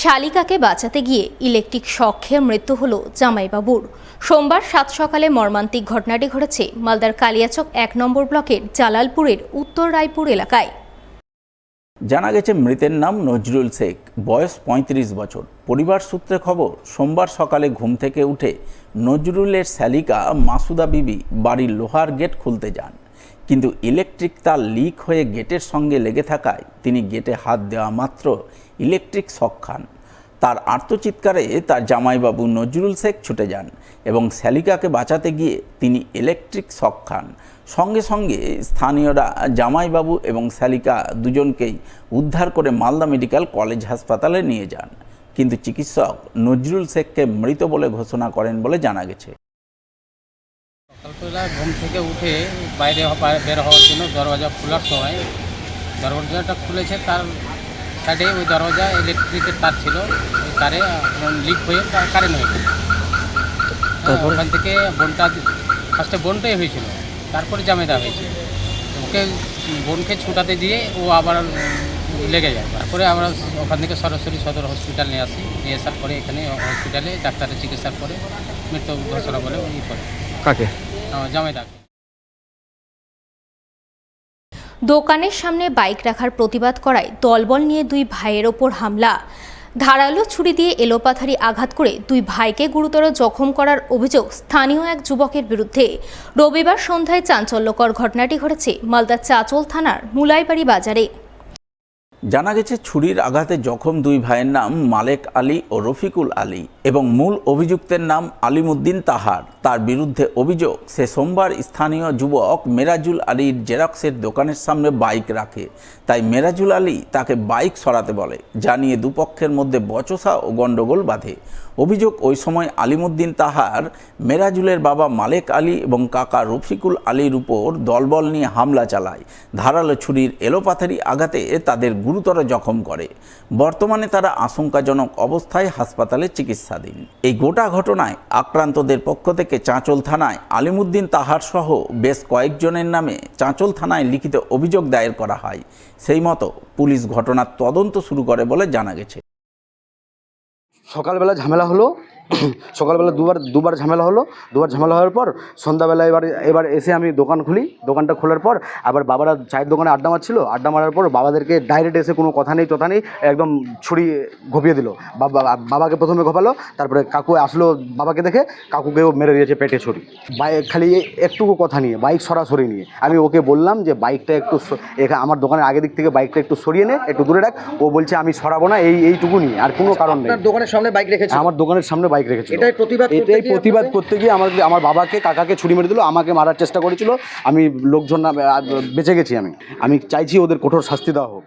শালিকাকে বাঁচাতে গিয়ে electric shock খেয়ে মৃত্যু হলো জামাইবাবুর। সোমবার 7 সকালে মর্মান্তিক ঘটনাটি ঘটেছে মালদার কালিয়াচক 1 নম্বর ব্লকের জালালপুরের উত্তর রায়পুর এলাকায়। জানা গেছে মৃতের নাম নজরুল শেখ, বয়স 35 বছর। পরিবার সূত্রে খবর, সোমবার সকালে ঘুম থেকে উঠে নজরুলের শালিকা মাসুদা বিবি বাড়ির লোহার গেট খুলতে যান, কিন্তু ইলেকট্রিক তার লিক হয়ে গেটের সঙ্গে লেগে থাকায় তিনি গেটে হাত দেওয়া মাত্র ইলেকট্রিক শক খান। তার আর্তচিৎকারে তার জামাইবাবু নজরুল শেখ ছুটে যান এবং শালিকাকে বাঁচাতে গিয়ে তিনি ইলেকট্রিক শক খান। সঙ্গে সঙ্গে স্থানীয়রা জামাইবাবু এবং শালিকা দুজনকেই উদ্ধার করে মালদা মেডিকেল কলেজ হাসপাতালে নিয়ে যান, কিন্তু চিকিৎসক নজরুল শেখকে মৃত বলে ঘোষণা করেন বলে জানা গেছে। সকালবেলা ঘুম থেকে উঠে বাইরে বের হওয়ার জন্য দরজা খোলার সময় দরজাটা খুলেছে, তার সাইডে ওই দরজা ইলেকট্রিকের তার ছিল, ওই তারে লিক হয়ে কারেন্ট হয়েছে। ওখান থেকে বোনটা ফার্স্টে বোনটাই হয়েছিল, তারপরে জামাইদা হয়েছে। ওকে বোনকে ছুটাতে দিয়ে ও আবার লেগে যায়। তারপরে আমরা ওখান থেকে সরাসরি সদর হসপিটাল নিয়ে আসি। নিয়ে আসার পরে এখানে হসপিটালে ডাক্তারের চিকিৎসার পরে মৃত্যু ঘোষণা বলে উনি করে। কাকে? জামাইদাকে। দোকানের সামনে বাইক রাখার প্রতিবাদ করায় দলবল নিয়ে 2 ভাইয়ের ওপর হামলা। ধারালো ছুরি দিয়ে এলোপাথারি আঘাত করে 2 ভাইকে গুরুতর জখম করার অভিযোগ স্থানীয় এক যুবকের বিরুদ্ধে। রবিবার সন্ধ্যায় চাঞ্চল্যকর ঘটনাটি ঘটেছে মালদা চাঁচল থানার মুলাইবাড়ি বাজারে। জানা গেছে ছুরির আঘাতে জখম 2 ভাইয়ের নাম মালেক আলী ও রফিকুল আলী এবং মূল অভিযুক্তের নাম আলিমুদ্দিন তাহার। তার বিরুদ্ধে অভিযোগ, সে সোমবার স্থানীয় যুবক মেরাজুল আলীর জেরক্সের দোকানের সামনে বাইক রাখে, তাই মেরাজুল আলী তাকে বাইক সরাতে বলে, যা নিয়ে দুপক্ষের মধ্যে বচসা ও গণ্ডগোল বাধে। অভিযোগ, ওই সময় আলিমুদ্দিন তাহার মেরাজুলের বাবা মালেক আলী এবং কাকা রফিকুল আলীর উপর দলবল নিয়ে হামলা চালায়। ধারালো ছুরির এলোপাথারি আঘাতে তাদের গুরুতর জখম করে। বর্তমানে তারা আশঙ্কাজনক অবস্থায় হাসপাতালে চিকিৎসাধীন। এই গোটা ঘটনায় আক্রান্তদের পক্ষ থেকে চাঁচল থানায় আলিমুদ্দিন তাহার সহ বেশ কয়েকজনের নামে চাঁচল থানায় লিখিত অভিযোগ দায়ের করা হয়। সেই মতো পুলিশ ঘটনার তদন্ত শুরু করে বলে জানা গেছে। সকালবেলা ঝামেলা হলো, সকালবেলা দুবার ঝামেলা হলো। দুবার ঝামেলা হওয়ার পর সন্ধ্যাবেলা এবার এসে আমি দোকান খুলি। দোকানটা খোলার পর আবার বাবারা চায়ের দোকানে আড্ডা মারছিল। আড্ডা মারার পর বাবাদেরকে ডাইরেক্ট এসে কোনো কথা নেই কথা নেই একদম ছুরি ঘপিয়ে দিল। বাবাকে প্রথমে ঘোপালো, তারপরে কাকু আসলো, বাবাকে দেখে কাকুকেও মেরে দিয়েছে পেটে ছুরি। খালি একটুকু কথা নিয়ে, বাইক সরাসরি নিয়ে আমি ওকে বললাম যে বাইকটা একটু আমার দোকানের আগের দিক থেকে বাইকটা একটু সরিয়ে নে, একটু দূরে রাখ। ও বলছে আমি সরাবো না, এইটুকু নিয়ে, আর কোনো কারণ নেই। দোকানের সামনে বাইক রেখেছে? আমার দোকানের সামনে বাইক রেখেছে। এটাই প্রতিবাদ করতে গিয়ে আমার বাবাকে কাকাকে ছুরি মেরে দিল, আমাকে মারার চেষ্টা করেছিল। আমি লোকজন বেঁচে গেছি। আমি চাইছি ওদের কঠোর শাস্তি দেওয়া হোক।